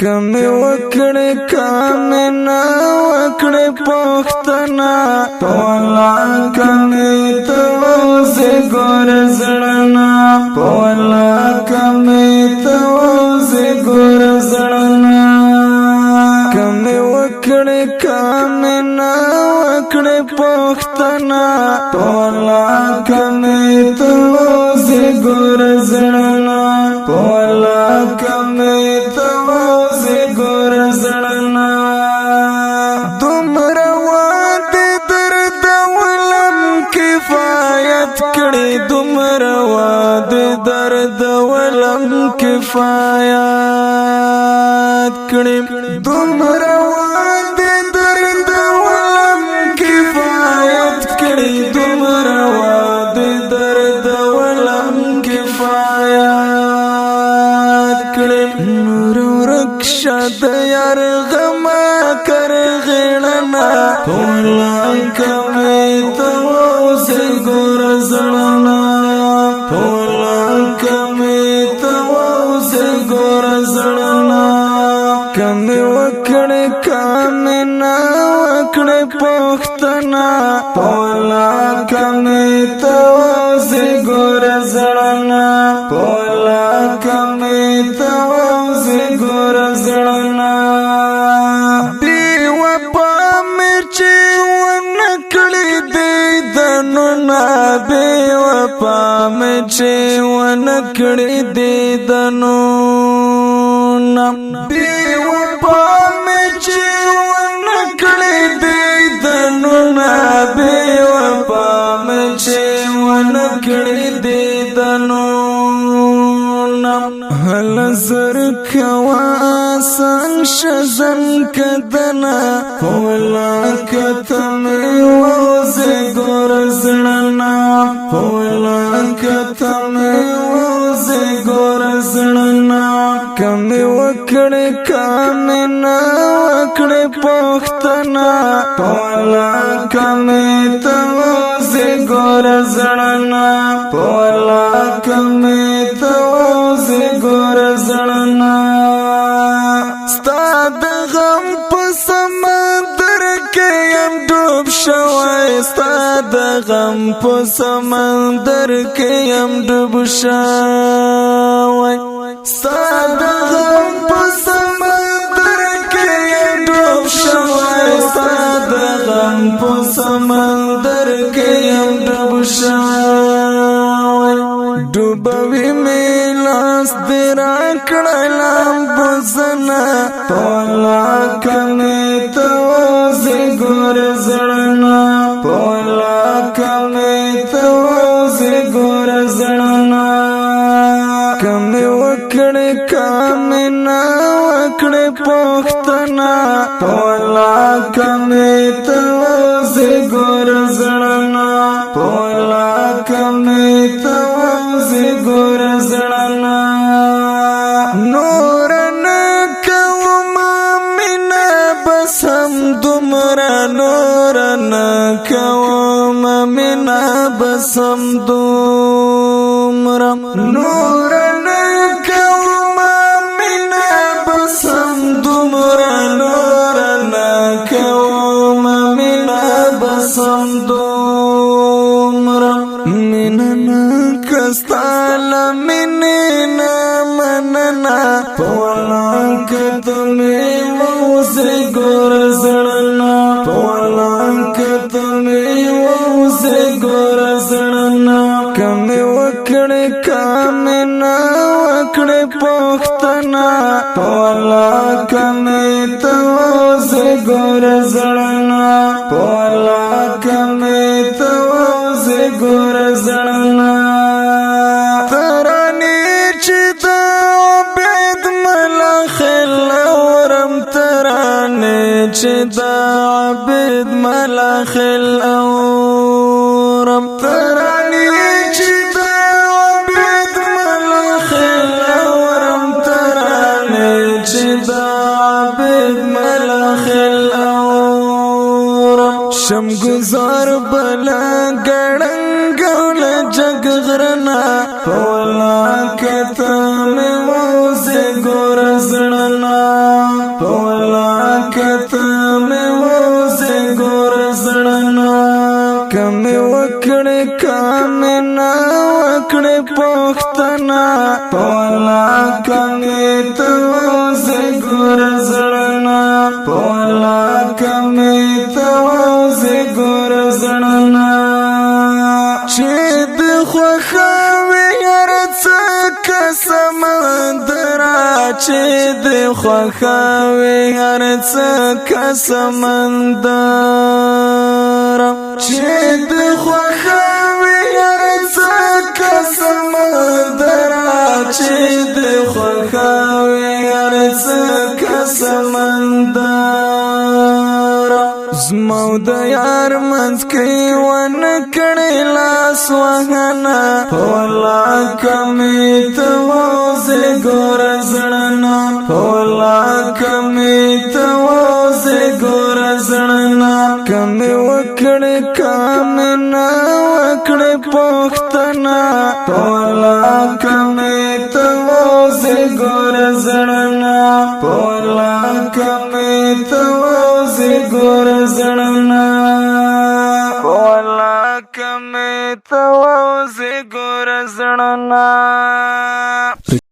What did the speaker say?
کمی وکڑی کامی نا وکڑی پختنا پولا کمی توزی گور زڑنا پولا کمی توزی گور زڑنا کمی وکڑی کامی نا وکڑی پختنا پولا کمی توزی گور زڑنا پولا کمی گور زڑنا دمر واد درد ولم کفایت کړي دمر واد درد ولم کفایت کړي دمر واد درد ولم کفایت کړي دمر واد درد ولم کفایت کړي شد یار غم کر غیڑنا پولا کمی توزی گور زڑنا پولا کمی توزی گور زڑنا کمی وکڑی کامی نا وکڑی پختنا پولا کمی توزی گور زڑنا پولا کمی توزی گور زڑنا بی وپا مرچی ونکڑی دیدنونا بی وپا مرچی ونکڑی دیدنونا بی وپا مرچی ونکڑی دیدنونا بی وپا مرچی ونکڑی دیدنونا هل زر کوا سن شزن کدنا پولا کتمی وزی گور زڑنا پولا کتمی وزی گور زڑنا کمی وکڑی کامی نا وکڑی پختنا پولا کمی توزی گور زڑنا پولا کمی توزی گور زڑنا ستا د غم په سمندر کې یم ډوب شوی ستا د غم په سمندر کې یم ډوب شوی ستا د غم په سمندر کې یم ډوب شوی ستا د غم په سمندر کې یم ډوب شوی ډوبوي مې لاس دې راکړی لامبوزنه پولا کمی توزی ګور زړنا پولا کمی توزی ګور زړنا کمی وکړی کامی نا وکړی پختنا پولا کمی توزی ګور زړنا پولا کمی توزی ګور زړنا نور دمرا نورن کوم منا بسم دمرا نورن کوم منا بسم دمرا نورن کوم منا بسم دمرا مننا کستال مننا مننا پولا کتمی موزی گور زڑنا پولا کتمی موزی گور زڑنا کمی وکڑی کامی نا وکڑی پختنا پولا کمی توزی گور زڑنا پولا کمی توزی گور زڑنا ترانی چی دا عبید ملخ الورم ترانی چی دا عبید ملخ الورم ترانی چی دا عبید ملخ الورم ترانی چی دا عبید ملخ الورم شم گزار بلا گڑنگول جگ غرنا پولا کتم موزی گور زڑنا پولا کتم وزی ګور زړنا کم وکړې کامنا وکړې پښتنا پولا کم ته وزی ګور زړنا پولا کم ته وزی ګور زړنا چې د خوښوي هر څه قسم درا چې د خوښوي هر څه قسم درا چې د خوښوي هر څه قسم درا چې د خوښوي هر څه قسم درا زمو د یار منځ کې ون کړي لاس وهنا پولا کمې ته وزې ګور زړنا پولا کمې ته وزې ګور زړنا کمې وکړې کامنا وکړې پښتنا پولا کمې ته وزې ګور زړنا پولا کمې ته وزې ګور زړنا پولا کمې ته وزې ګور زړنا